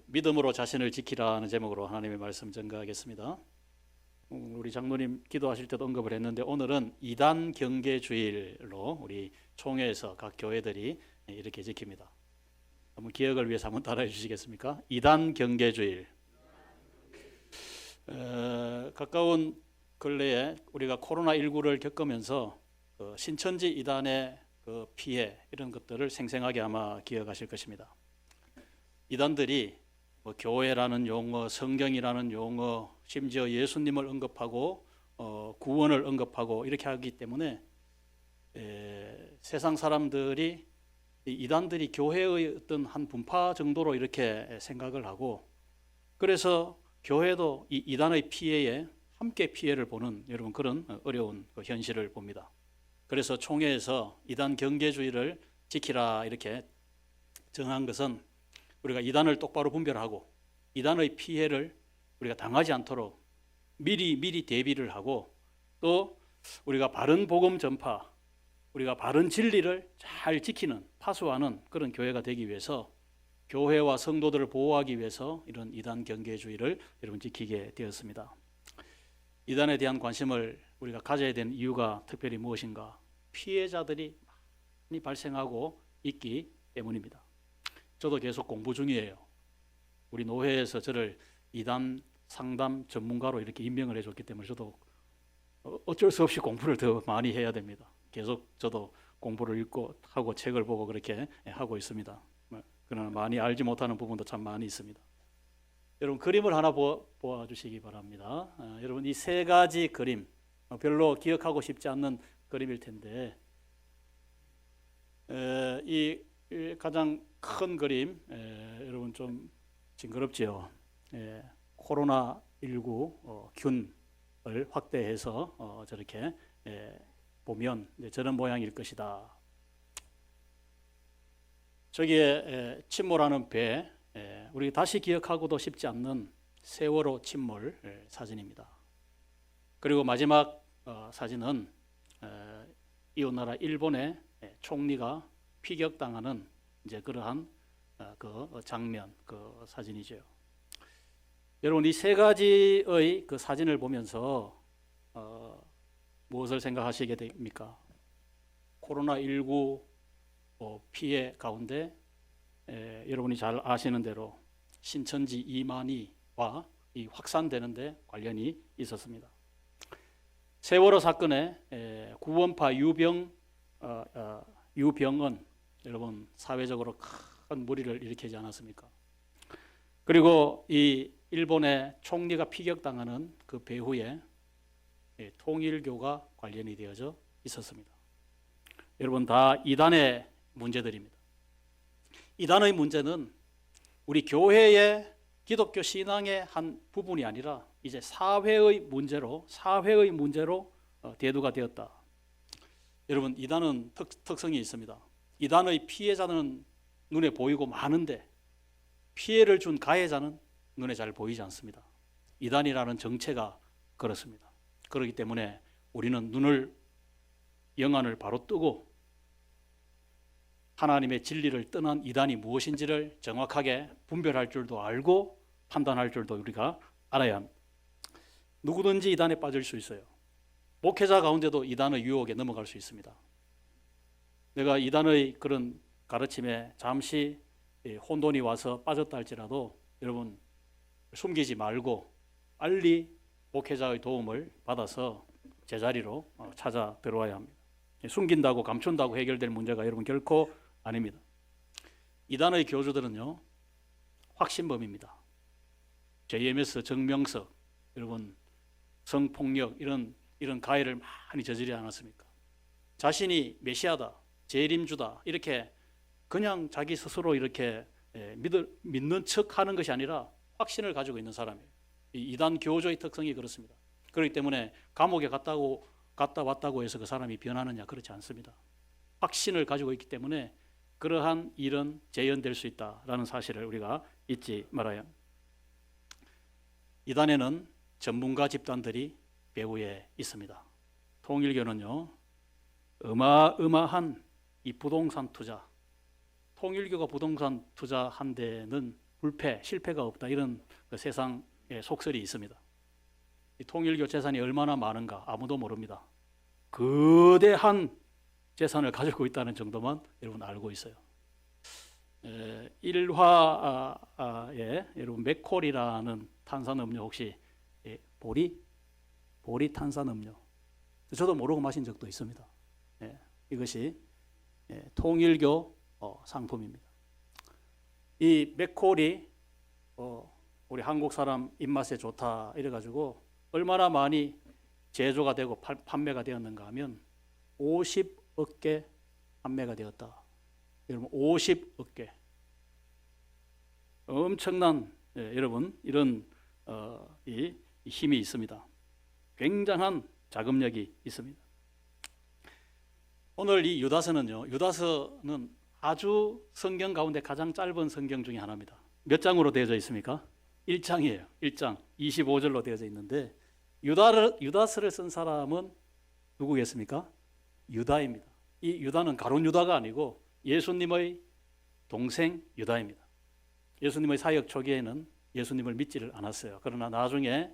믿음으로 자신을 지키라는 제목으로 하나님의 말씀 전가하겠습니다. 우리 장로님 기도하실 때도 언급을 했는데 오늘은 이단 경계주일로 우리 총회에서 각 교회들이 이렇게 지킵니다. 한번 기억을 위해서 한번 따라해 주시겠습니까? 이단 경계주일. 가까운 근래에 우리가 코로나19를 겪으면서 신천지 이단의 그 피해 이런 것들을 생생하게 아마 기억하실 것입니다. 이단들이 뭐 교회라는 용어, 성경이라는 용어, 심지어 예수님을 언급하고 구원을 언급하고 이렇게 하기 때문에 세상 사람들이 이단들이 교회의 어떤 한 분파 정도로 이렇게 생각을 하고, 그래서 교회도 이 이단의 피해에 함께 피해를 보는 여러분 그런 어려운 현실을 봅니다. 그래서 총회에서 이단 경계주의를 지키라 이렇게 정한 것은 우리가 이단을 똑바로 분별하고 이단의 피해를 우리가 당하지 않도록 미리 대비를 하고, 또 우리가 바른 복음 전파, 우리가 바른 진리를 잘 지키는, 파수하는 그런 교회가 되기 위해서, 교회와 성도들을 보호하기 위해서 이런 이단 경계주의를 여러분 지키게 되었습니다. 이단에 대한 관심을 우리가 가져야 되는 이유가 특별히 무엇인가? 피해자들이 많이 발생하고 있기 때문입니다. 저도 계속 공부 중이에요. 우리 노회에서 저를 이단 상담 전문가로 이렇게 임명을 해줬기 때문에 저도 어쩔 수 없이 공부를 더 많이 해야 됩니다. 계속 저도 공부를 읽고 하고 책을 보고 그렇게 하고 있습니다. 그러나 많이 알지 못하는 부분도 참 많이 있습니다. 여러분 그림을 하나 보아주시기 바랍니다. 여러분 이 세 가지 그림, 별로 기억하고 싶지 않는 그림일 텐데, 이 가장 큰 그림, 여러분 좀 징그럽지요. 코로나19 균을 확대해서 저렇게 보면 저런 모양일 것이다. 저기에 침몰하는 배, 우리 다시 기억하고도 싶지 않는 세월호 침몰 사진입니다. 그리고 마지막 사진은 이웃나라 일본의 총리가 피격당하는 이제 그러한 그 장면, 그 사진이죠. 여러분 이 세 가지의 그 사진을 보면서 무엇을 생각하시게 됩니까? 코로나19 피해 가운데 여러분이 잘 아시는 대로 신천지 이만희와 이 확산되는 데 관련이 있었습니다. 세월호 사건에 구원파 유병언 여러분 사회적으로 큰 무리를 일으키지 않았습니까? 그리고 이 일본의 총리가 피격당하는 그 배후에 통일교가 관련이 되어져 있었습니다. 여러분 다 이단의 문제들입니다. 이단의 문제는 우리 교회의 기독교 신앙의 한 부분이 아니라 이제 사회의 문제로 대두가 되었다. 여러분 이단은 특성이 있습니다. 이단의 피해자는 눈에 보이고 많은데 피해를 준 가해자는 눈에 잘 보이지 않습니다. 이단이라는 정체가 그렇습니다. 그렇기 때문에 우리는 영안을 바로 뜨고 하나님의 진리를 떠난 이단이 무엇인지를 정확하게 분별할 줄도 알고 판단할 줄도 우리가 알아야 합니다. 누구든지 이단에 빠질 수 있어요. 목회자 가운데도 이단의 유혹에 넘어갈 수 있습니다. 내가 이단의 그런 가르침에 잠시 혼돈이 와서 빠졌다 할지라도 여러분 숨기지 말고 빨리 목회자의 도움을 받아서 제자리로 찾아 들어와야 합니다. 숨긴다고 감춘다고 해결될 문제가 여러분 결코 아닙니다. 이단의 교주들은요 확신범입니다. JMS 정명석 여러분 성폭력 이런 가해를 많이 저지르지 않았습니까? 자신이 메시아다, 재림주다 이렇게 그냥 자기 스스로 이렇게 믿는 척하는 것이 아니라 확신을 가지고 있는 사람이에요. 이 이단 교조의 특성이 그렇습니다. 그렇기 때문에 감옥에 갔다 왔다고 해서 그 사람이 변하느냐 그렇지 않습니다. 확신을 가지고 있기 때문에 그러한 일은 재현될 수 있다라는 사실을 우리가 잊지 말아야 합니다. 이단에는 전문가 집단들이 배후에 있습니다. 통일교는요 어마어마한 이 부동산 투자, 통일교가 부동산 투자한 데는 불패, 실패가 없다 이런 그 세상의 속설이 있습니다. 이 통일교 재산이 얼마나 많은가 아무도 모릅니다. 거대한 재산을 가지고 있다는 정도만 여러분 알고 있어요. 일화에 여러분 맥콜이라는 탄산음료 혹시 보리 탄산음료 저도 모르고 마신 적도 있습니다. 이것이 통일교 상품입니다. 이 맥콜이 우리 한국 사람 입맛에 좋다 이래가지고 얼마나 많이 제조가 되고 판매가 되었는가 하면 50억 개 판매가 되었다. 여러분 50억 개 엄청난 여러분 이런 이 힘이 있습니다. 굉장한 자금력이 있습니다. 오늘 이 유다서는요. 유다서는 아주 성경 가운데 가장 짧은 성경 중에 하나입니다. 몇 장으로 되어져 있습니까? 1장이에요. 1장 25절로 되어져 있는데 유다서를 쓴 사람은 누구겠습니까? 유다입니다. 이 유다는 가룟 유다가 아니고 예수님의 동생 유다입니다. 예수님의 사역 초기에는 예수님을 믿지를 않았어요. 그러나 나중에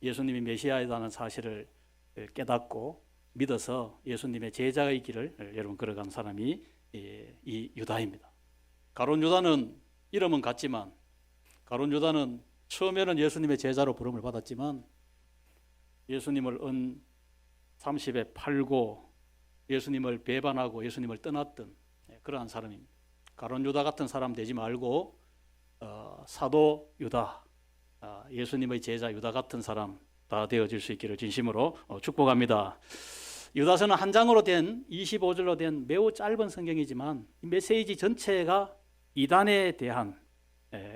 예수님이 메시아이라는 사실을 깨닫고 믿어서 예수님의 제자의 길을 여러분 걸어간 사람이 이 유다입니다. 가룟 유다는 이름은 같지만 가룟 유다는 처음에는 예수님의 제자로 부름을 받았지만 예수님을 은 30에 팔고 예수님을 배반하고 예수님을 떠났던 그러한 사람입니다. 가룟 유다 같은 사람 되지 말고 사도 유다, 예수님의 제자 유다 같은 사람 다 되어질 수 있기를 진심으로 축복합니다. 유다서는 한 장으로 된 25절로 된 매우 짧은 성경이지만 이 메시지 전체가 이단에 대한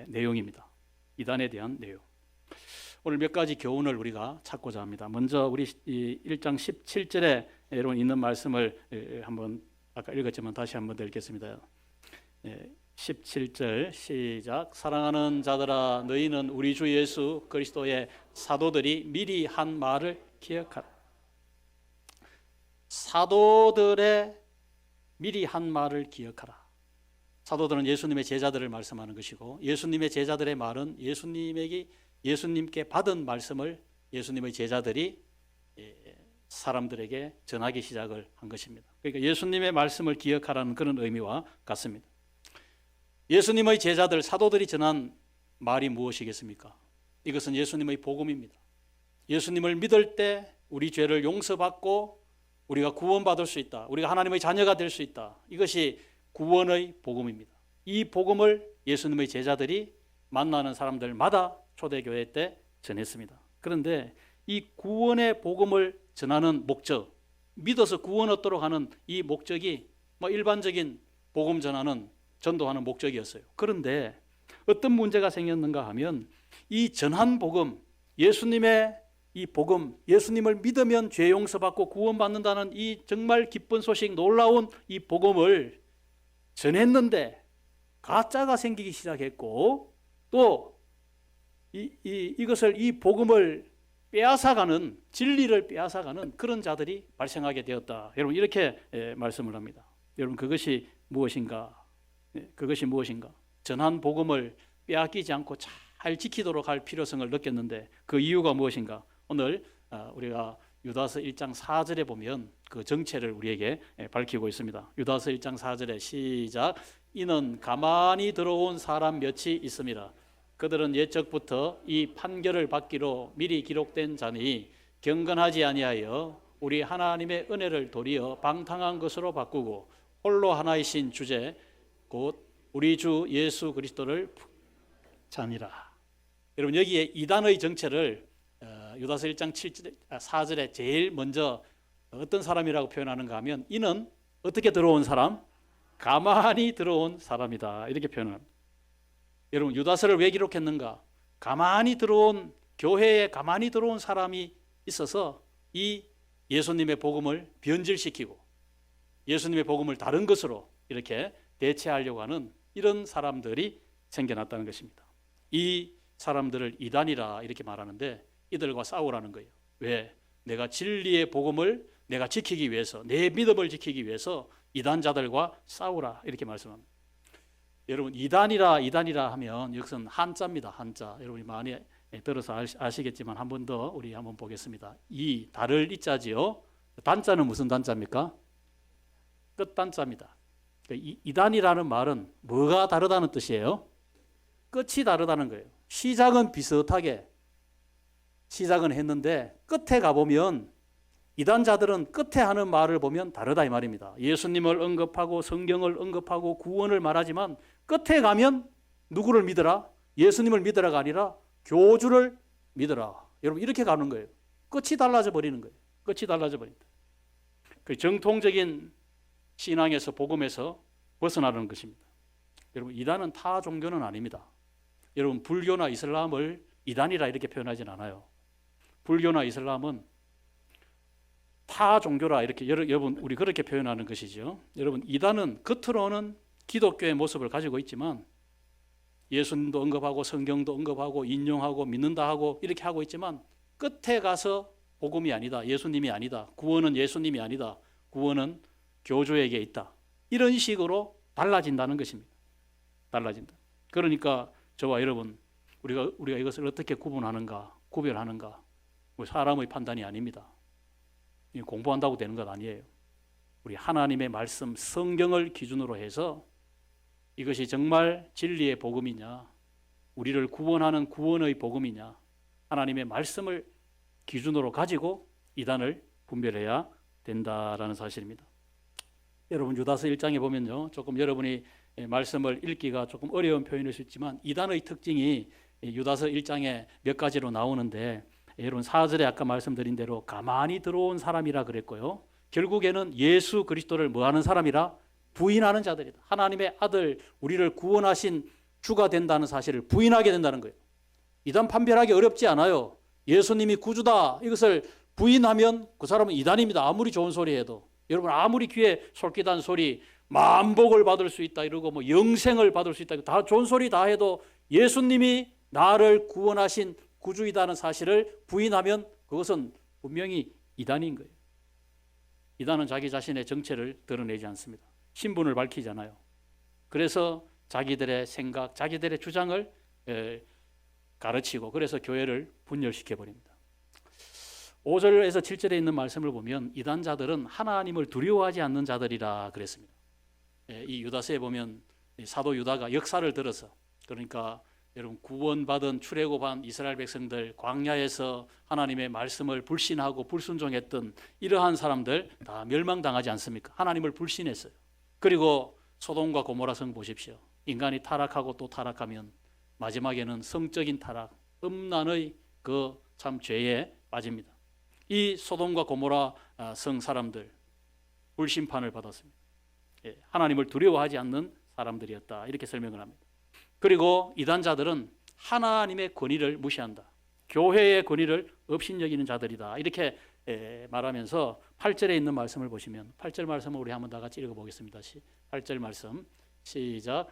내용입니다. 이단에 대한 내용. 오늘 몇 가지 교훈을 우리가 찾고자 합니다. 먼저 우리 1장 17절에 여러분 있는 말씀을 한번 아까 읽었지만 다시 한번 읽겠습니다. 17절 시작. 사랑하는 자들아 너희는 우리 주 예수 그리스도의 사도들이 미리 한 말을 기억하라. 사도들의 미리 한 말을 기억하라. 사도들은 예수님의 제자들을 말씀하는 것이고 예수님의 제자들의 말은 예수님께 받은 말씀을 예수님의 제자들이 사람들에게 전하기 시작을 한 것입니다. 그러니까 예수님의 말씀을 기억하라는 그런 의미와 같습니다. 예수님의 제자들 사도들이 전한 말이 무엇이겠습니까? 이것은 예수님의 복음입니다. 예수님을 믿을 때 우리 죄를 용서받고 우리가 구원받을 수 있다. 우리가 하나님의 자녀가 될 수 있다. 이것이 구원의 복음입니다. 이 복음을 예수님의 제자들이 만나는 사람들마다 초대교회 때 전했습니다. 그런데 이 구원의 복음을 전하는 목적, 믿어서 구원 얻도록 하는 이 목적이 일반적인 복음 전도하는 목적이었어요. 그런데 어떤 문제가 생겼는가 하면 이 전한 복음, 예수님의 이 복음, 예수님을 믿으면 죄 용서받고 구원받는다는 이 정말 기쁜 소식, 놀라운 이 복음을 전했는데 가짜가 생기기 시작했고 또 이것을 이 복음을 빼앗아가는 진리를 빼앗아가는 그런 자들이 발생하게 되었다. 여러분 이렇게 말씀을 합니다. 여러분 그것이 무엇인가? 그것이 무엇인가? 전한 복음을 빼앗기지 않고 잘 지키도록 할 필요성을 느꼈는데 그 이유가 무엇인가? 오늘 우리가 유다서 1장 4절에 보면 그 정체를 우리에게 밝히고 있습니다. 유다서 1장 4절에 시작. 이는 가만히 들어온 사람 몇이 있습니다. 그들은 옛적부터 이 판결을 받기로 미리 기록된 자니 경건하지 아니하여 우리 하나님의 은혜를 도리어 방탕한 것으로 바꾸고 홀로 하나이신 주제 곧 우리 주 예수 그리스도를 자니라. 여러분 여기에 이단의 정체를 유다서 1장 4절에 제일 먼저 어떤 사람이라고 표현하는가 하면 이는 어떻게 들어온 사람? 가만히 들어온 사람이다. 이렇게 표현합니다. 여러분 유다서를 왜 기록했는가? 가만히 들어온 교회에 가만히 들어온 사람이 있어서 이 예수님의 복음을 변질시키고 예수님의 복음을 다른 것으로 이렇게 대체하려고 하는 이런 사람들이 생겨났다는 것입니다. 이 사람들을 이단이라 이렇게 말하는데 이들과 싸우라는 거예요. 왜? 내가 진리의 복음을 내가 지키기 위해서 내 믿음을 지키기 위해서 이단자들과 싸우라 이렇게 말씀합니다. 여러분 이단이라 하면 여기서는 한자입니다. 한자. 여러분이 많이 들어서 아시겠지만 한 번 더 우리 한번 보겠습니다. 다를 이자지요. 단자는 무슨 단자입니까? 끝단자입니다. 이단이라는 말은 뭐가 다르다는 뜻이에요? 끝이 다르다는 거예요. 시작은 비슷하게 시작은 했는데 끝에 가보면 이단자들은 끝에 하는 말을 보면 다르다 이 말입니다. 예수님을 언급하고 성경을 언급하고 구원을 말하지만 끝에 가면 누구를 믿어라? 예수님을 믿어라가 아니라 교주를 믿어라. 여러분 이렇게 가는 거예요. 끝이 달라져 버리는 거예요. 끝이 달라져 버린다. 그 정통적인 신앙에서 복음에서 벗어나는 것입니다. 여러분 이단은 타 종교는 아닙니다. 여러분 불교나 이슬람을 이단이라 이렇게 표현하진 않아요. 불교나 이슬람은 타 종교라 이렇게 여러분 우리 그렇게 표현하는 것이죠. 여러분 이단은 겉으로는 기독교의 모습을 가지고 있지만 예수님도 언급하고 성경도 언급하고 인용하고 믿는다 하고 이렇게 하고 있지만 끝에 가서 복음이 아니다. 예수님이 아니다. 구원은 예수님이 아니다. 구원은 교주에게 있다. 이런 식으로 달라진다는 것입니다. 달라진다. 그러니까 저와 여러분 우리가 이것을 어떻게 구별하는가 사람의 판단이 아닙니다. 공부한다고 되는 것 아니에요. 우리 하나님의 말씀 성경을 기준으로 해서 이것이 정말 진리의 복음이냐, 우리를 구원하는 구원의 복음이냐, 하나님의 말씀을 기준으로 가지고 이단을 분별해야 된다라는 사실입니다. 여러분 유다서 1장에 보면요, 조금 여러분이 말씀을 읽기가 조금 어려운 표현일 수 있지만 이단의 특징이 유다서 1장에 몇 가지로 나오는데, 여러분 4절에 아까 말씀드린 대로 가만히 들어온 사람이라 그랬고요, 결국에는 예수 그리스도를 뭐하는 사람이라? 부인하는 자들이다. 하나님의 아들, 우리를 구원하신 주가 된다는 사실을 부인하게 된다는 거예요. 이단 판별하기 어렵지 않아요. 예수님이 구주다 이것을 부인하면 그 사람은 이단입니다. 아무리 좋은 소리 해도. 여러분 아무리 귀에 솔깃한 소리, 만복을 받을 수 있다 이러고 뭐 영생을 받을 수 있다, 다 좋은 소리 다 해도 예수님이 나를 구원하신 구주이다는 사실을 부인하면 그것은 분명히 이단인 거예요. 이단은 자기 자신의 정체를 드러내지 않습니다. 신분을 밝히잖아요. 그래서 자기들의 생각, 자기들의 주장을 가르치고 그래서 교회를 분열시켜 버립니다. 5절에서 7절에 있는 말씀을 보면 이단자들은 하나님을 두려워하지 않는 자들이라 그랬습니다. 이 유다서에 보면 사도 유다가 역사를 들어서, 그러니까 여러분 구원받은 출애굽한 이스라엘 백성들, 광야에서 하나님의 말씀을 불신하고 불순종했던 이러한 사람들 다 멸망당하지 않습니까? 하나님을 불신했어요. 그리고 소돔과 고모라 성 보십시오. 인간이 타락하고 또 타락하면 마지막에는 성적인 타락, 음란의 그 참 죄에 빠집니다. 이 소돔과 고모라 성 사람들 불심판을 받았습니다. 하나님을 두려워하지 않는 사람들이었다 이렇게 설명을 합니다. 그리고 이단자들은 하나님의 권위를 무시한다, 교회의 권위를 업신여기는 자들이다 이렇게 말하면서 8절에 있는 말씀을 보시면, 8절 말씀을 우리 한번 다 같이 읽어보겠습니다. 8절 말씀 시작.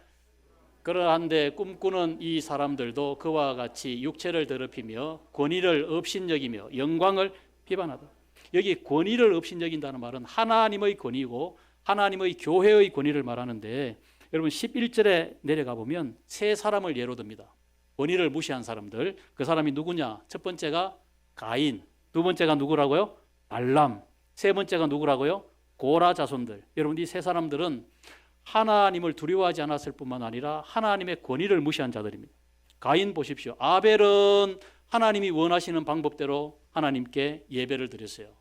그러한데 꿈꾸는 이 사람들도 그와 같이 육체를 더럽히며 권위를 업신여기며 영광을 비방하다. 여기 권위를 업신여긴다는 말은 하나님의 권위고 하나님의 교회의 권위를 말하는데, 여러분 11절에 내려가 보면 세 사람을 예로 듭니다. 권위를 무시한 사람들. 그 사람이 누구냐? 첫 번째가 가인, 두 번째가 누구라고요? 발람, 세 번째가 누구라고요? 고라 자손들. 여러분 이 세 사람들은 하나님을 두려워하지 않았을 뿐만 아니라 하나님의 권위를 무시한 자들입니다. 가인 보십시오. 아벨은 하나님이 원하시는 방법대로 하나님께 예배를 드렸어요.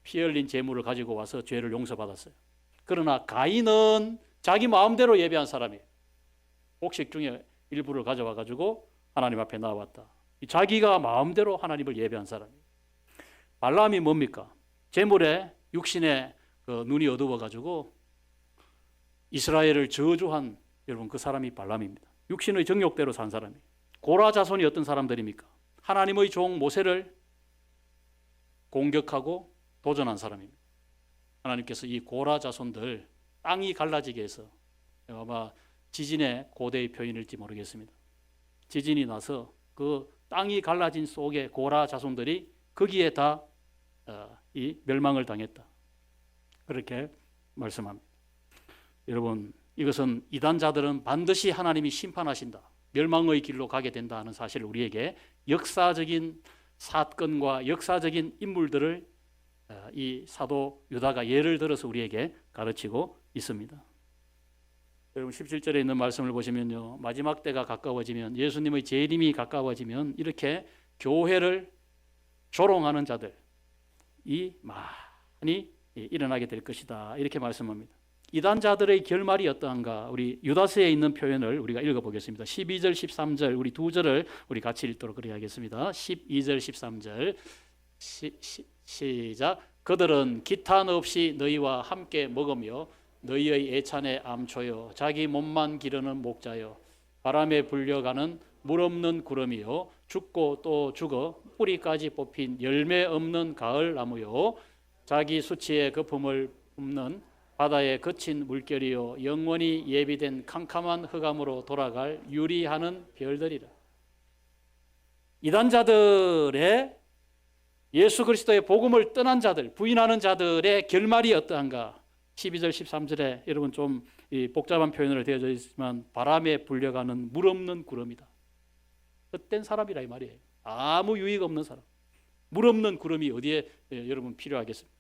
피 흘린 제물을 가지고 와서 죄를 용서받았어요. 그러나 가인은 자기 마음대로 예배한 사람이에요. 곡식 중에 일부를 가져와 가지고 하나님 앞에 나왔다. 자기가 마음대로 하나님을 예배한 사람이에요. 발람이 뭡니까? 제물에 육신에 눈이 어두워 가지고 이스라엘을 저주한, 여러분 그 사람이 발람입니다. 육신의 정욕대로 산 사람이에요. 고라 자손이 어떤 사람들입니까? 하나님의 종 모세를 공격하고 도전한 사람입니다. 하나님께서 이 고라 자손들 땅이 갈라지게 해서, 아마 지진의 고대의 표현일지 모르겠습니다. 지진이 나서 그 땅이 갈라진 속에 고라 자손들이 거기에 다 이 멸망을 당했다. 그렇게 말씀합니다. 여러분 이것은 이단자들은 반드시 하나님이 심판하신다, 멸망의 길로 가게 된다 하는 사실을 우리에게 역사적인 사건과 역사적인 인물들을 이 사도 유다가 예를 들어서 우리에게 가르치고 있습니다. 여러분 17절에 있는 말씀을 보시면요, 마지막 때가 가까워지면, 예수님의 재림이 가까워지면 이렇게 교회를 조롱하는 자들이 많이 일어나게 될 것이다, 이렇게 말씀합니다. 이단자들의 결말이 어떠한가, 우리 유다서에 있는 표현을 우리가 읽어보겠습니다. 12절 13절 우리 두 절을 우리 같이 읽도록 그래야겠습니다. 12절 13절 시작. 그들은 기탄 없이 너희와 함께 먹으며 너희의 애찬에 암초요, 자기 몸만 기르는 목자요, 바람에 불려가는 물 없는 구름이요, 죽고 또 죽어 뿌리까지 뽑힌 열매 없는 가을 나무요, 자기 수치의 거품을 뿜는 바다에 거친 물결이요, 영원히 예비된 캄캄한 흑암으로 돌아갈 유리하는 별들이라. 이단자들의, 예수 그리스도의 복음을 떠난 자들, 부인하는 자들의 결말이 어떠한가. 12절 13절에 여러분 좀 복잡한 표현으로 되어져 있지만 바람에 불려가는 물 없는 구름이다. 헛된 사람이라 이 말이에요. 아무 유익 없는 사람. 물 없는 구름이 어디에 여러분 필요하겠습니까?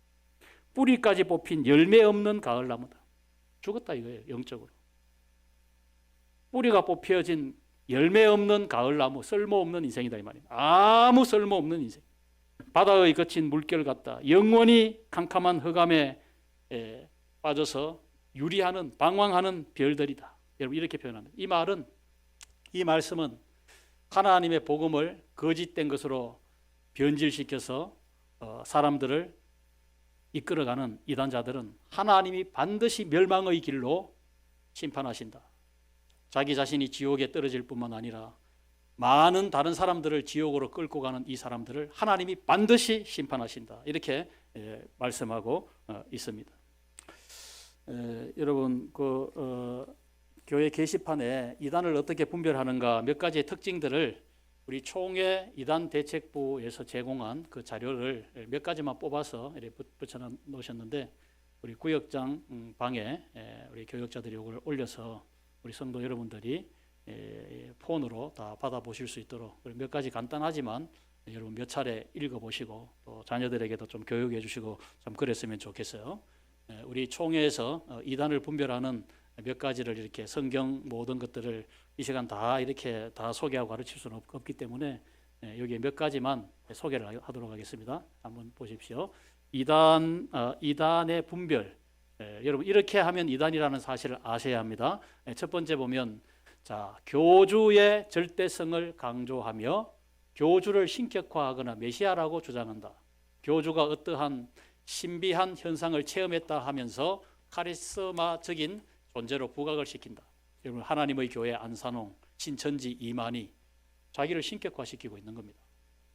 뿌리까지 뽑힌 열매 없는 가을나무다. 죽었다 이거예요, 영적으로. 뿌리가 뽑혀진 열매 없는 가을나무, 쓸모없는 인생이다 이 말이에요. 아무 쓸모없는 인생. 바다의 거친 물결 같다. 영원히 캄캄한 흑암에 빠져서 유리하는, 방황하는 별들이다. 여러분 이렇게 표현합니다. 이 말씀은 하나님의 복음을 거짓된 것으로 변질시켜서 사람들을 이끌어가는 이단자들은 하나님이 반드시 멸망의 길로 심판하신다. 자기 자신이 지옥에 떨어질 뿐만 아니라 많은 다른 사람들을 지옥으로 끌고 가는 이 사람들을 하나님이 반드시 심판하신다. 이렇게 말씀하고 있습니다. 여러분 교회 게시판에 이단을 어떻게 분별하는가 몇 가지의 특징들을 우리 총회 이단 대책부에서 제공한 그 자료를 몇 가지만 뽑아서 이렇게 붙여 놓으셨는데, 우리 구역장 방에 우리 교역자들이 이걸 올려서 우리 성도 여러분들이 폰으로 다 받아보실 수 있도록 몇 가지 간단하지만 여러분 몇 차례 읽어보시고 또 자녀들에게도 좀 교육해 주시고 좀 그랬으면 좋겠어요. 우리 총회에서 이단을 분별하는 몇 가지를 이렇게 성경 모든 것들을 이 시간 다 이렇게 다 소개하고 가르칠 수는 없기 때문에 여기 몇 가지만 소개를 하도록 하겠습니다. 한번 보십시오. 이단의 분별. 여러분 이렇게 하면 이단이라는 사실을 아셔야 합니다. 첫 번째 보면, 자, 교주의 절대성을 강조하며 교주를 신격화하거나 메시아라고 주장한다. 교주가 어떠한 신비한 현상을 체험했다 하면서 카리스마적인 존재로 부각을 시킨다. 여러분 하나님의 교회 안산홍, 신천지 이만희 자기를 신격화시키고 있는 겁니다.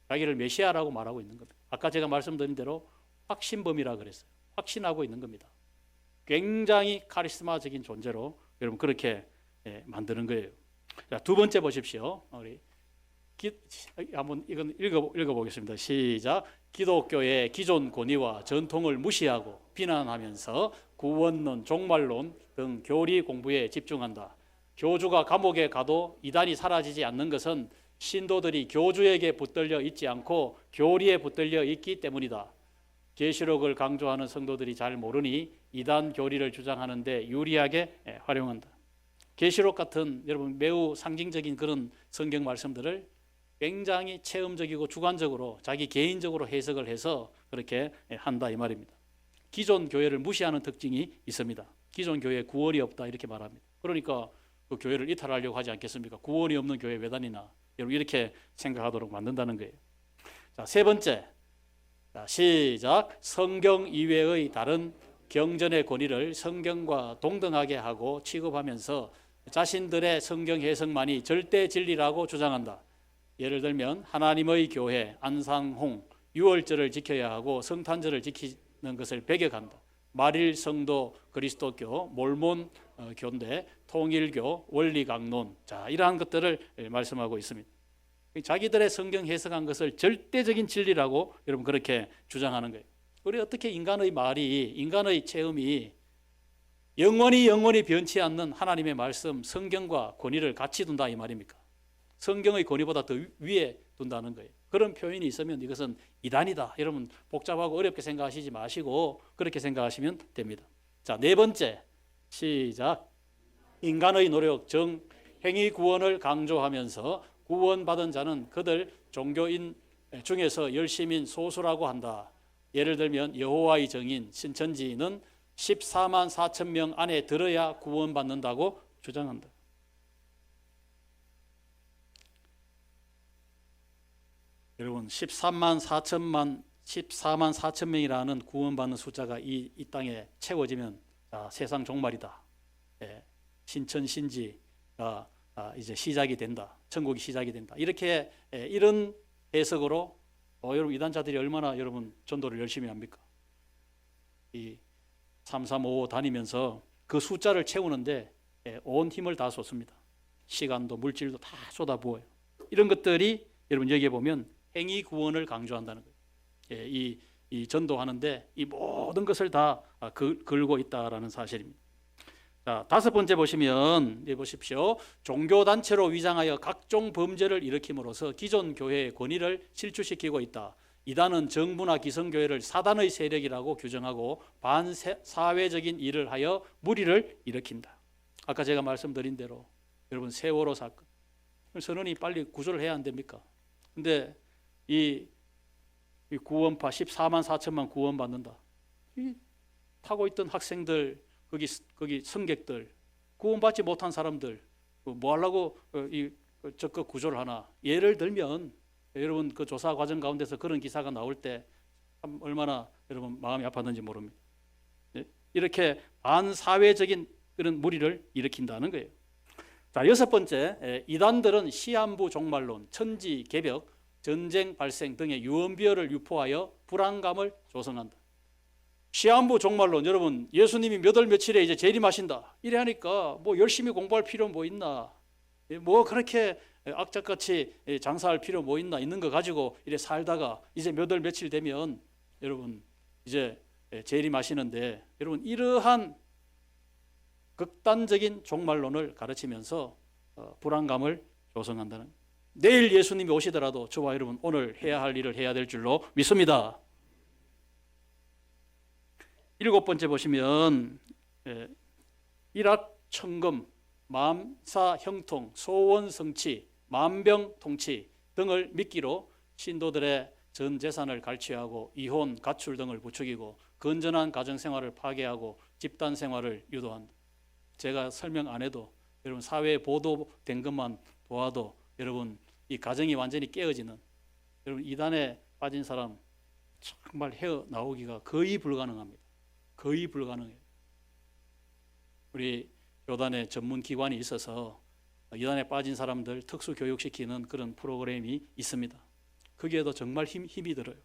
자기를 메시아라고 말하고 있는 겁니다. 아까 제가 말씀드린 대로 확신범이라 그랬어요. 확신하고 있는 겁니다. 굉장히 카리스마적인 존재로 여러분 그렇게 만드는 거예요. 자, 두 번째 보십시오. 우리 한번 이건 읽어보겠습니다. 시작. 기독교의 기존 권위와 전통을 무시하고 비난하면서 구원론, 종말론 등 교리 공부에 집중한다. 교주가 감옥에 가도 이단이 사라지지 않는 것은 신도들이 교주에게 붙들려 있지 않고 교리에 붙들려 있기 때문이다. 계시록을 강조하는 성도들이 잘 모르니 이단 교리를 주장하는 데 유리하게 활용한다. 계시록 같은 여러분 매우 상징적인 그런 성경 말씀들을 굉장히 체험적이고 주관적으로 자기 개인적으로 해석을 해서 그렇게 한다 이 말입니다. 기존 교회를 무시하는 특징이 있습니다. 기존 교회에 구원이 없다 이렇게 말합니다. 그러니까 그 교회를 이탈하려고 하지 않겠습니까? 구원이 없는 교회 왜 다니나? 여러분 이렇게 생각하도록 만든다는 거예요. 자, 세 번째. 자, 시작. 성경 이외의 다른 경전의 권위를 성경과 동등하게 하고 취급하면서 자신들의 성경 해석만이 절대 진리라고 주장한다. 예를 들면 하나님의 교회, 안상홍, 유월절을 지켜야 하고 성탄절을 지키는 것을 배격한다. 말일 성도, 그리스도교, 몰몬 교인데 통일교, 원리강론, 자 이러한 것들을 말씀하고 있습니다. 자기들의 성경 해석한 것을 절대적인 진리라고 여러분 그렇게 주장하는 거예요. 우리 어떻게 인간의 말이, 인간의 체험이 영원히 변치 않는 하나님의 말씀, 성경과 권위를 같이 둔다 이 말입니까? 성경의 권위보다 더 위에 둔다는 거예요. 그런 표현이 있으면 이것은 이단이다. 여러분 복잡하고 어렵게 생각하시지 마시고 그렇게 생각하시면 됩니다. 자, 네 번째 시작. 인간의 노력, 정, 행위 구원을 강조하면서 구원받은 자는 그들 종교인 중에서 열심인 소수라고 한다. 예를 들면 여호와의 증인, 신천지는 14만 4천 명 안에 들어야 구원받는다고 주장한다. 여러분 14만 4천 명이라는 구원받는 숫자가 이 땅에 채워지면 세상 종말이다. 신천 신지가 이제 시작이 된다. 천국이 시작이 된다. 이렇게 이런 해석으로 여러분 이단자들이 얼마나 여러분 전도를 열심히 합니까? 이 3355 다니면서 그 숫자를 채우는데 온 힘을 다 쏟습니다. 시간도 물질도 다 쏟아부어요. 이런 것들이 여러분 여기에 보면 행위 구원을 강조한다는 거예요. 이 전도하는데 이 모든 것을 다 걸고 있다라는 사실입니다. 자, 다섯 번째 보시면 보십시오. 종교단체로 위장하여 각종 범죄를 일으킴으로써 기존 교회의 권위를 실추시키고 있다. 이단은 정부나 기성교회를 사단의 세력이라고 규정하고 반사회적인 일을 하여 무리를 일으킨다. 아까 제가 말씀드린 대로 여러분 세월호 사건 선언이 빨리 구조를 해야 안 됩니까? 근데 이 구원파 14만 4천만 구원받는다. 이 타고 있던 학생들 거기 승객들 구원받지 못한 사람들 뭐 하려고 적극 구조를 하나. 예를 들면 여러분 그 조사 과정 가운데서 그런 기사가 나올 때 얼마나 여러분 마음이 아팠는지 모릅니다. 이렇게 반사회적인 그런 무리를 일으킨다는 거예요. 자, 여섯 번째, 이단들은 시한부 종말론, 천지 개벽, 전쟁 발생 등의 유언비어를 유포하여 불안감을 조성한다. 시한부 종말론, 여러분 예수님이 몇 월 며칠에 이제 재림하신다 이래 하니까 뭐 열심히 공부할 필요 뭐 있나, 뭐 그렇게 악착같이 장사할 필요 뭐 있는 거 가지고 이래 살다가 이제 몇 월 며칠 되면 여러분 이제 재림하시는데, 여러분 이러한 극단적인 종말론을 가르치면서 불안감을 조성한다는, 내일 예수님이 오시더라도 저와 여러분 오늘 해야 할 일을 해야 될 줄로 믿습니다. 일곱 번째 보시면 일확천금, 만사형통, 소원성취, 만병통치 등을 미끼로 신도들의 전 재산을 갈취하고 이혼, 가출 등을 부추기고 건전한 가정생활을 파괴하고 집단생활을 유도한다. 제가 설명 안 해도 여러분 사회에 보도된 것만 보아도 여러분 이 가정이 완전히 깨어지는, 여러분 이단에 빠진 사람 정말 헤어나오기가 거의 불가능합니다. 거의 불가능해요. 우리 교단에 전문 기관이 있어서 이단에 빠진 사람들 특수 교육시키는 그런 프로그램이 있습니다. 거기에도 정말 힘이 들어요.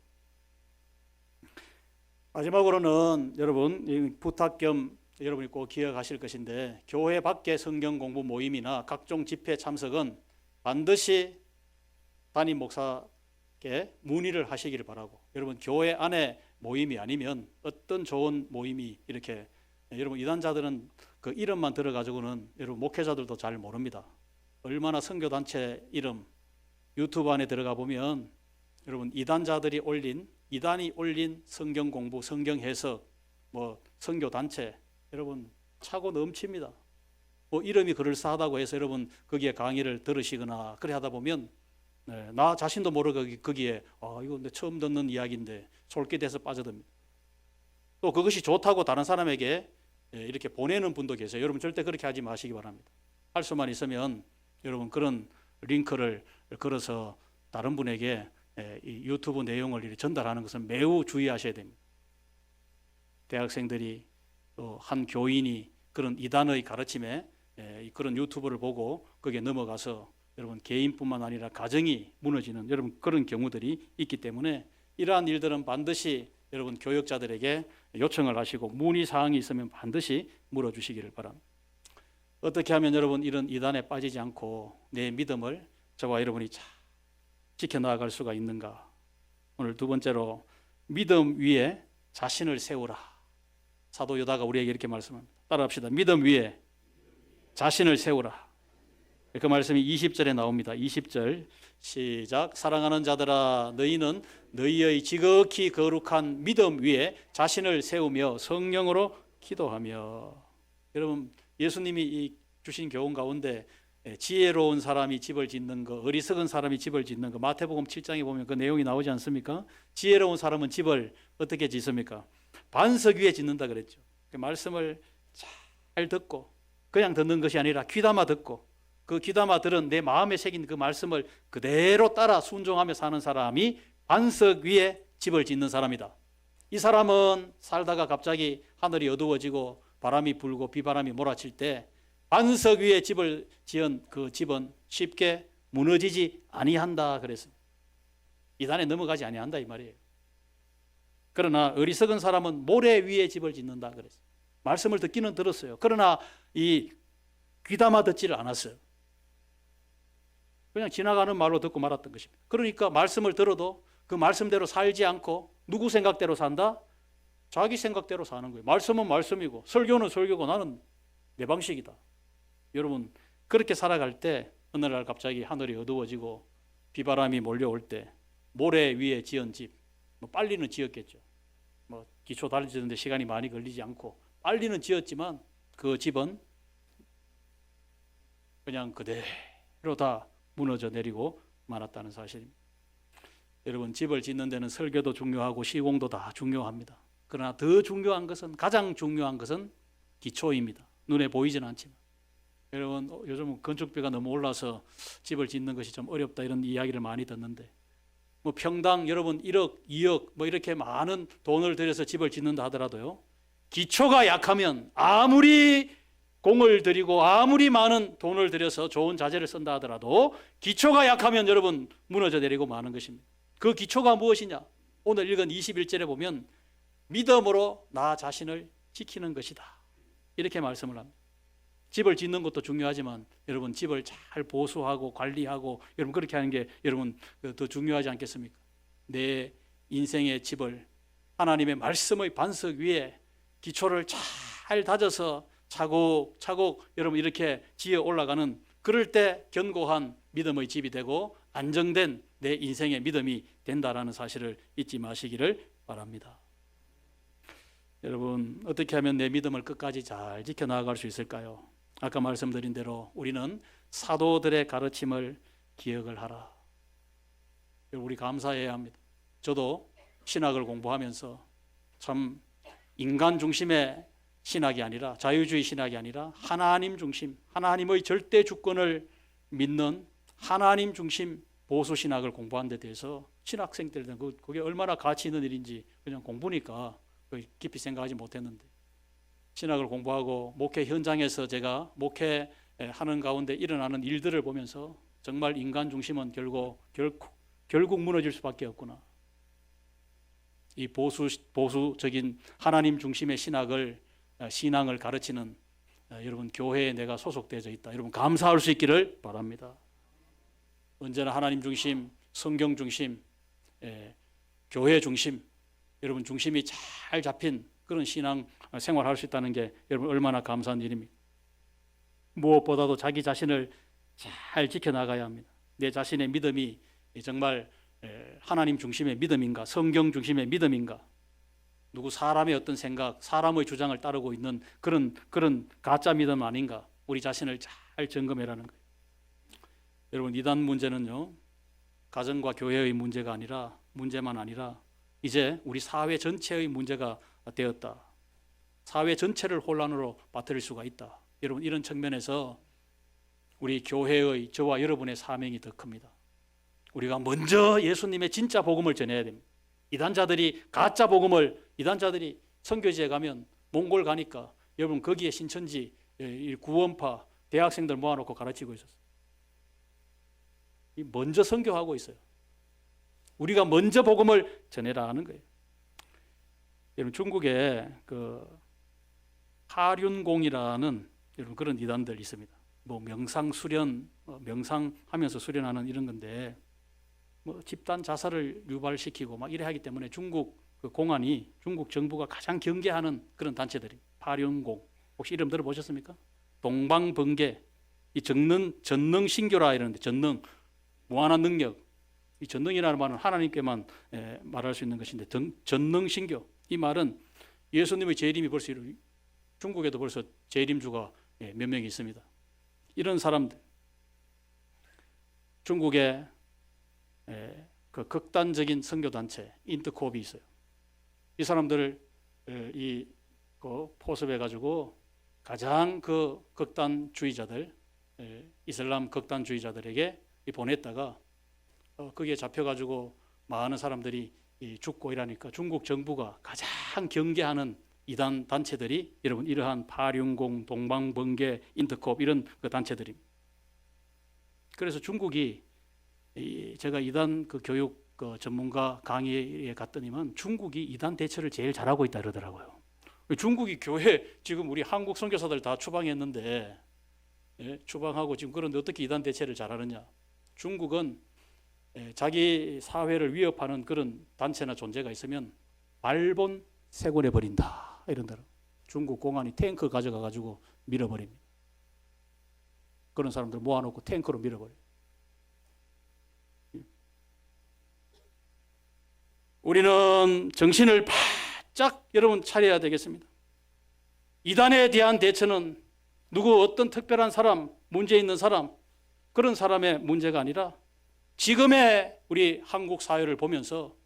마지막으로는 여러분 부탁 겸 여러분이 꼭 기억하실 것인데, 교회 밖의 성경 공부 모임이나 각종 집회 참석은 반드시 담임 목사께 문의를 하시기를 바라고, 여러분 교회 안에 모임이 아니면 어떤 좋은 모임이 이렇게, 여러분 이단자들은 그 이름만 들어가지고는 여러분 목회자들도 잘 모릅니다. 얼마나 선교단체 이름 유튜브 안에 들어가 보면 여러분 이단이 올린 성경 공부, 성경 해석, 뭐 선교단체 여러분 차고 넘칩니다. 뭐 이름이 그럴싸하다고 해서 여러분 거기에 강의를 들으시거나 그래 하다 보면 나 자신도 모르고 거기에 이거 내 처음 듣는 이야기인데 솔깃해서 빠져듭니다. 또 그것이 좋다고 다른 사람에게 이렇게 보내는 분도 계세요. 여러분 절대 그렇게 하지 마시기 바랍니다. 할 수만 있으면 여러분 그런 링크를 걸어서 다른 분에게 이 유튜브 내용을 이렇게 전달하는 것은 매우 주의하셔야 됩니다. 대학생들이 또 한 교인이 그런 이단의 가르침에 그런 유튜브를 보고 거기에 넘어가서 여러분 개인뿐만 아니라 가정이 무너지는 여러분 그런 경우들이 있기 때문에 이러한 일들은 반드시 여러분 교역자들에게 요청을 하시고 문의사항이 있으면 반드시 물어주시기를 바랍니다. 어떻게 하면 여러분 이런 이단에 빠지지 않고 내 믿음을 저와 여러분이 잘 지켜나갈 수가 있는가? 오늘 두 번째로 믿음 위에 자신을 세우라. 사도 유다가 우리에게 이렇게 말씀합니다. 따라합시다. 믿음 위에 자신을 세우라. 그 말씀이 20절에 나옵니다. 20절 시작. 사랑하는 자들아 너희는 너희의 지극히 거룩한 믿음 위에 자신을 세우며 성령으로 기도하며. 여러분 예수님이 주신 교훈 가운데 지혜로운 사람이 집을 짓는 거, 어리석은 사람이 집을 짓는 거, 마태복음 7장에 보면 그 내용이 나오지 않습니까? 지혜로운 사람은 집을 어떻게 짓습니까? 반석 위에 짓는다 그랬죠. 그 말씀을 잘 듣고 그냥 듣는 것이 아니라 귀담아 듣고 그 귀담아 들은 내 마음에 새긴 그 말씀을 그대로 따라 순종하며 사는 사람이 반석 위에 집을 짓는 사람이다. 이 사람은 살다가 갑자기 하늘이 어두워지고 바람이 불고 비바람이 몰아칠 때 반석 위에 집을 지은 그 집은 쉽게 무너지지 아니한다 그랬습니다. 이단에 넘어가지 아니한다 이 말이에요. 그러나 어리석은 사람은 모래 위에 집을 짓는다 그랬어요. 말씀을 듣기는 들었어요. 그러나 이 귀담아 듣지를 않았어요. 그냥 지나가는 말로 듣고 말았던 것입니다. 그러니까 말씀을 들어도 그 말씀대로 살지 않고 누구 생각대로 산다? 자기 생각대로 사는 거예요. 말씀은 말씀이고 설교는 설교고 나는 내 방식이다. 여러분 그렇게 살아갈 때 어느 날 갑자기 하늘이 어두워지고 비바람이 몰려올 때 모래 위에 지은 집, 뭐 빨리는 지었겠죠. 뭐 기초 다지는데 시간이 많이 걸리지 않고 빨리는 지었지만 그 집은 그냥 그대로 다 무너져 내리고 말았다는 사실입니다. 여러분 집을 짓는 데는 설교도 중요하고 시공도 다 중요합니다. 그러나 더 중요한 것은 가장 중요한 것은 기초입니다. 눈에 보이지는 않지만 여러분 요즘 건축비가 너무 올라서 집을 짓는 것이 좀 어렵다 이런 이야기를 많이 듣는데 뭐 평당 여러분 1억, 2억 뭐 이렇게 많은 돈을 들여서 집을 짓는다 하더라도요. 기초가 약하면 아무리 공을 들이고 아무리 많은 돈을 들여서 좋은 자재를 쓴다 하더라도 기초가 약하면 여러분 무너져 내리고 마는 것입니다. 그 기초가 무엇이냐? 오늘 읽은 21절에 보면 믿음으로 나 자신을 지키는 것이다. 이렇게 말씀을 합니다. 집을 짓는 것도 중요하지만 여러분 집을 잘 보수하고 관리하고 여러분 그렇게 하는 게 여러분 더 중요하지 않겠습니까? 내 인생의 집을 하나님의 말씀의 반석 위에 기초를 잘 다져서 차곡차곡 여러분 이렇게 지어 올라가는 그럴 때 견고한 믿음의 집이 되고 안정된 내 인생의 믿음이 된다라는 사실을 잊지 마시기를 바랍니다. 여러분 어떻게 하면 내 믿음을 끝까지 잘 지켜나갈 수 있을까요? 아까 말씀드린 대로 우리는 사도들의 가르침을 기억을 하라. 우리 감사해야 합니다. 저도 신학을 공부하면서 참 인간 중심의 신학이 아니라 자유주의 신학이 아니라 하나님 중심, 하나님의 절대 주권을 믿는 하나님 중심 보수 신학을 공부한 데 대해서 신학생 때는 그게 얼마나 가치 있는 일인지 그냥 공부니까 깊이 생각하지 못했는데 신학을 공부하고 목회 현장에서 제가 목회하는 가운데 일어나는 일들을 보면서 정말 인간 중심은 결국 무너질 수밖에 없구나. 이 보수적인 하나님 중심의 신앙을 가르치는 여러분 교회에 내가 소속되어 있다. 여러분 감사할 수 있기를 바랍니다. 언제나 하나님 중심, 성경 중심, 교회 중심, 여러분 중심이 잘 잡힌 그런 신앙 생활할 수 있다는 게 여러분 얼마나 감사한 일입니까? 무엇보다도 자기 자신을 잘 지켜나가야 합니다. 내 자신의 믿음이 정말 하나님 중심의 믿음인가, 성경 중심의 믿음인가, 누구 사람의 어떤 생각, 사람의 주장을 따르고 있는 그런 가짜 믿음 아닌가, 우리 자신을 잘 점검해라는 거예요. 여러분 이단 문제는요 가정과 교회의 문제만 아니라 이제 우리 사회 전체의 문제가 되었다. 사회 전체를 혼란으로 빠뜨릴 수가 있다. 여러분 이런 측면에서 우리 교회의 저와 여러분의 사명이 더 큽니다. 우리가 먼저 예수님의 진짜 복음을 전해야 됩니다. 이단자들이 가짜 복음을 이단자들이 선교지에 가면 몽골 가니까 여러분 거기에 신천지 구원파 대학생들 모아놓고 가르치고 있었어요. 먼저 선교하고 있어요. 우리가 먼저 복음을 전해라 하는 거예요. 여러분 중국에 그 하륜공이라는 여러분 그런 이단들 있습니다. 뭐 명상 수련, 명상하면서 수련하는 이런 건데 뭐 집단 자살을 유발시키고 막 이래 하기 때문에 중국 그 공안이 중국 정부가 가장 경계하는 그런 단체들이 하륜공. 혹시 이름 들어보셨습니까? 동방번개, 이 전능신교라 이러는데, 전능, 무한한 능력. 이 전능이라는 말은 하나님께만 말할 수 있는 것인데, 전능신교, 이 말은 예수님의 재림이 벌써 중국에도 벌써 재림주가 몇 명이 있습니다. 이런 사람들, 중국에 그 극단적인 선교단체 인트콥이 있어요. 이 사람들을 포섭해 가지고 가장 그 극단주의자들, 이슬람 극단주의자들에게 보냈다가 거기에 잡혀가지고 많은 사람들이 죽고 이러니까 중국 정부가 가장 경계하는 이단 단체들이 여러분 이러한 860, 동방번개, 인터콥 이런 그 단체들입니다. 그래서 중국이 제가 이단 그 교육 그 전문가 강의에 갔더니만 중국이 이단 대처를 제일 잘하고 있다 그러더라고요. 중국이 교회 지금 우리 한국 선교사들 다 추방했는데 추방하고 지금 그런데 어떻게 이단 대처를 잘하느냐? 중국은 자기 사회를 위협하는 그런 단체나 존재가 있으면 발본 세곤해 버린다 이런대로. 중국 공안이 탱크 가져가 가지고 밀어버립니다. 그런 사람들 모아놓고 탱크로 밀어버려요. 우리는 정신을 바짝 여러분 차려야 되겠습니다. 이단에 대한 대처는 누구 어떤 특별한 사람, 문제 있는 사람, 그런 사람의 문제가 아니라 지금의 우리 한국 사회를 보면서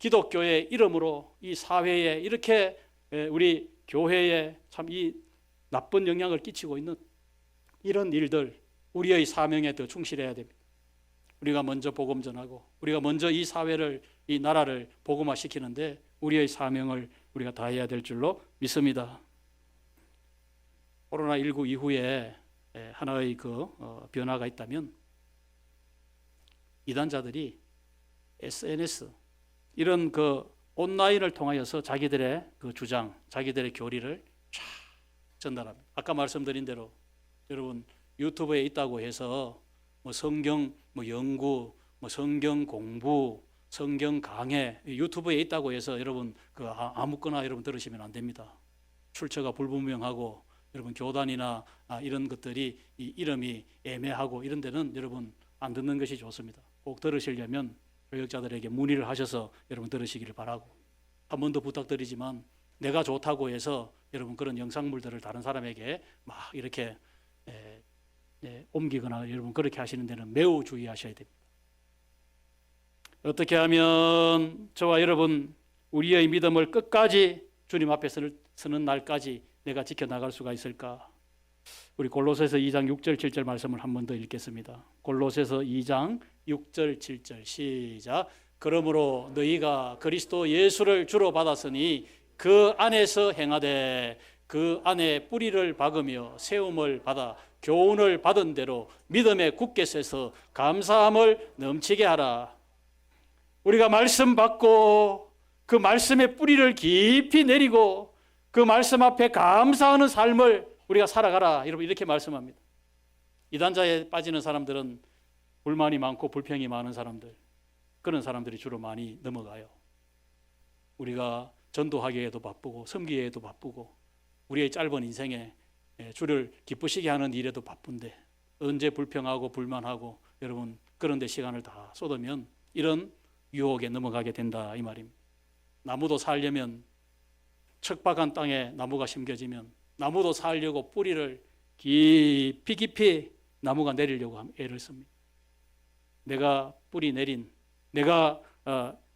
기독교의 이름으로 이 사회에 이렇게 우리 교회에 참 이 나쁜 영향을 끼치고 있는 이런 일들, 우리의 사명에 더 충실해야 됩니다. 우리가 먼저 복음 전하고 우리가 먼저 이 사회를, 이 나라를 복음화시키는데 우리의 사명을 우리가 다해야 될 줄로 믿습니다. 코로나19 이후에 하나의 변화가 있다면 이단자들이 SNS 이런 온라인을 통하여서 자기들의 주장, 자기들의 교리를 쫙 전달합니다. 아까 말씀드린 대로 여러분 유튜브에 있다고 해서 성경 연구, 성경 공부, 성경 강해 유튜브에 있다고 해서 여러분 아무거나 여러분 들으시면 안 됩니다. 출처가 불분명하고 여러분 교단이나 이런 것들이 이름이 애매하고 이런 데는 여러분 안 듣는 것이 좋습니다. 꼭 들으시려면 교역자들에게 문의를 하셔서 여러분 들으시기를 바라고, 한 번 더 부탁드리지만 내가 좋다고 해서 여러분 그런 영상물들을 다른 사람에게 막 이렇게 옮기거나 여러분 그렇게 하시는 데는 매우 주의하셔야 됩니다. 어떻게 하면 저와 여러분 우리의 믿음을 끝까지 주님 앞에 서는 날까지 내가 지켜나갈 수가 있을까? 우리 골로새서 2장 6절 7절 말씀을 한 번 더 읽겠습니다. 골로새서 2장 6절 7절 시작. 그러므로 너희가 그리스도 예수를 주로 받았으니 그 안에서 행하되 그 안에 뿌리를 박으며 세움을 받아 교훈을 받은 대로 믿음에 굳게 서서 감사함을 넘치게 하라. 우리가 말씀 받고 그 말씀의 뿌리를 깊이 내리고 그 말씀 앞에 감사하는 삶을 우리가 살아가라. 여러분 이렇게 말씀합니다. 이단자에 빠지는 사람들은 불만이 많고 불평이 많은 사람들, 그런 사람들이 주로 많이 넘어가요. 우리가 전도하기에도 바쁘고 섬기기에도 바쁘고 우리의 짧은 인생에 주를 기쁘시게 하는 일에도 바쁜데 언제 불평하고 불만하고 여러분 그런 데 시간을 다 쏟으면 이런 유혹에 넘어가게 된다 이 말입니다. 나무도 살려면 척박한 땅에 나무가 심겨지면 나무도 살려고 뿌리를 깊이 나무가 내리려고 애를 씁니다. 내가 뿌리 내린, 내가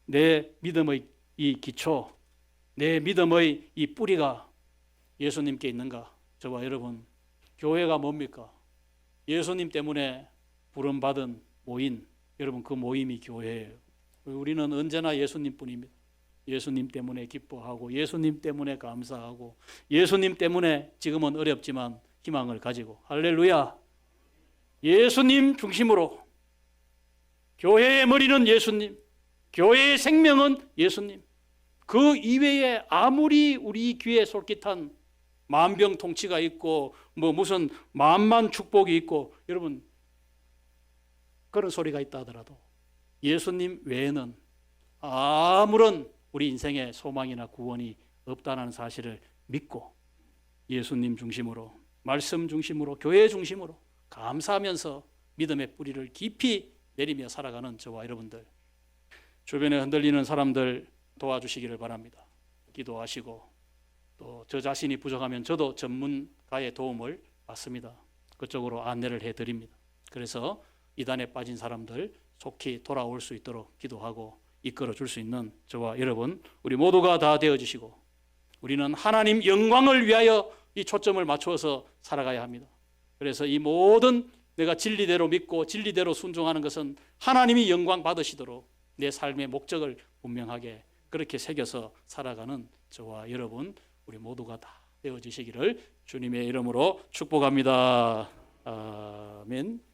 내 믿음의 이 기초, 내 믿음의 이 뿌리가 예수님께 있는가? 저와 여러분, 교회가 뭡니까? 예수님 때문에 부름받은 모임, 여러분 그 모임이 교회예요. 우리는 언제나 예수님뿐입니다. 예수님 때문에 기뻐하고 예수님 때문에 감사하고 예수님 때문에 지금은 어렵지만 희망을 가지고 할렐루야. 예수님 중심으로 교회의 머리는 예수님, 교회의 생명은 예수님. 그 이외에 아무리 우리 귀에 솔깃한 만병통치가 있고 무슨 만만 축복이 있고 여러분 그런 소리가 있다 하더라도 예수님 외에는 아무런 우리 인생의 소망이나 구원이 없다는 사실을 믿고 예수님 중심으로, 말씀 중심으로, 교회 중심으로 감사하면서 믿음의 뿌리를 깊이 내리며 살아가는 저와 여러분들, 주변에 흔들리는 사람들 도와주시기를 바랍니다. 기도하시고 또 저 자신이 부족하면 저도 전문가의 도움을 받습니다. 그쪽으로 안내를 해드립니다. 그래서 이단에 빠진 사람들 속히 돌아올 수 있도록 기도하고 이끌어 줄 수 있는 저와 여러분, 우리 모두가 다 되어주시고, 우리는 하나님 영광을 위하여 이 초점을 맞추어서 살아가야 합니다. 그래서 이 모든 내가 진리대로 믿고 진리대로 순종하는 것은 하나님이 영광 받으시도록 내 삶의 목적을 분명하게 그렇게 새겨서 살아가는 저와 여러분, 우리 모두가 다 되어지시기를 주님의 이름으로 축복합니다. 아멘.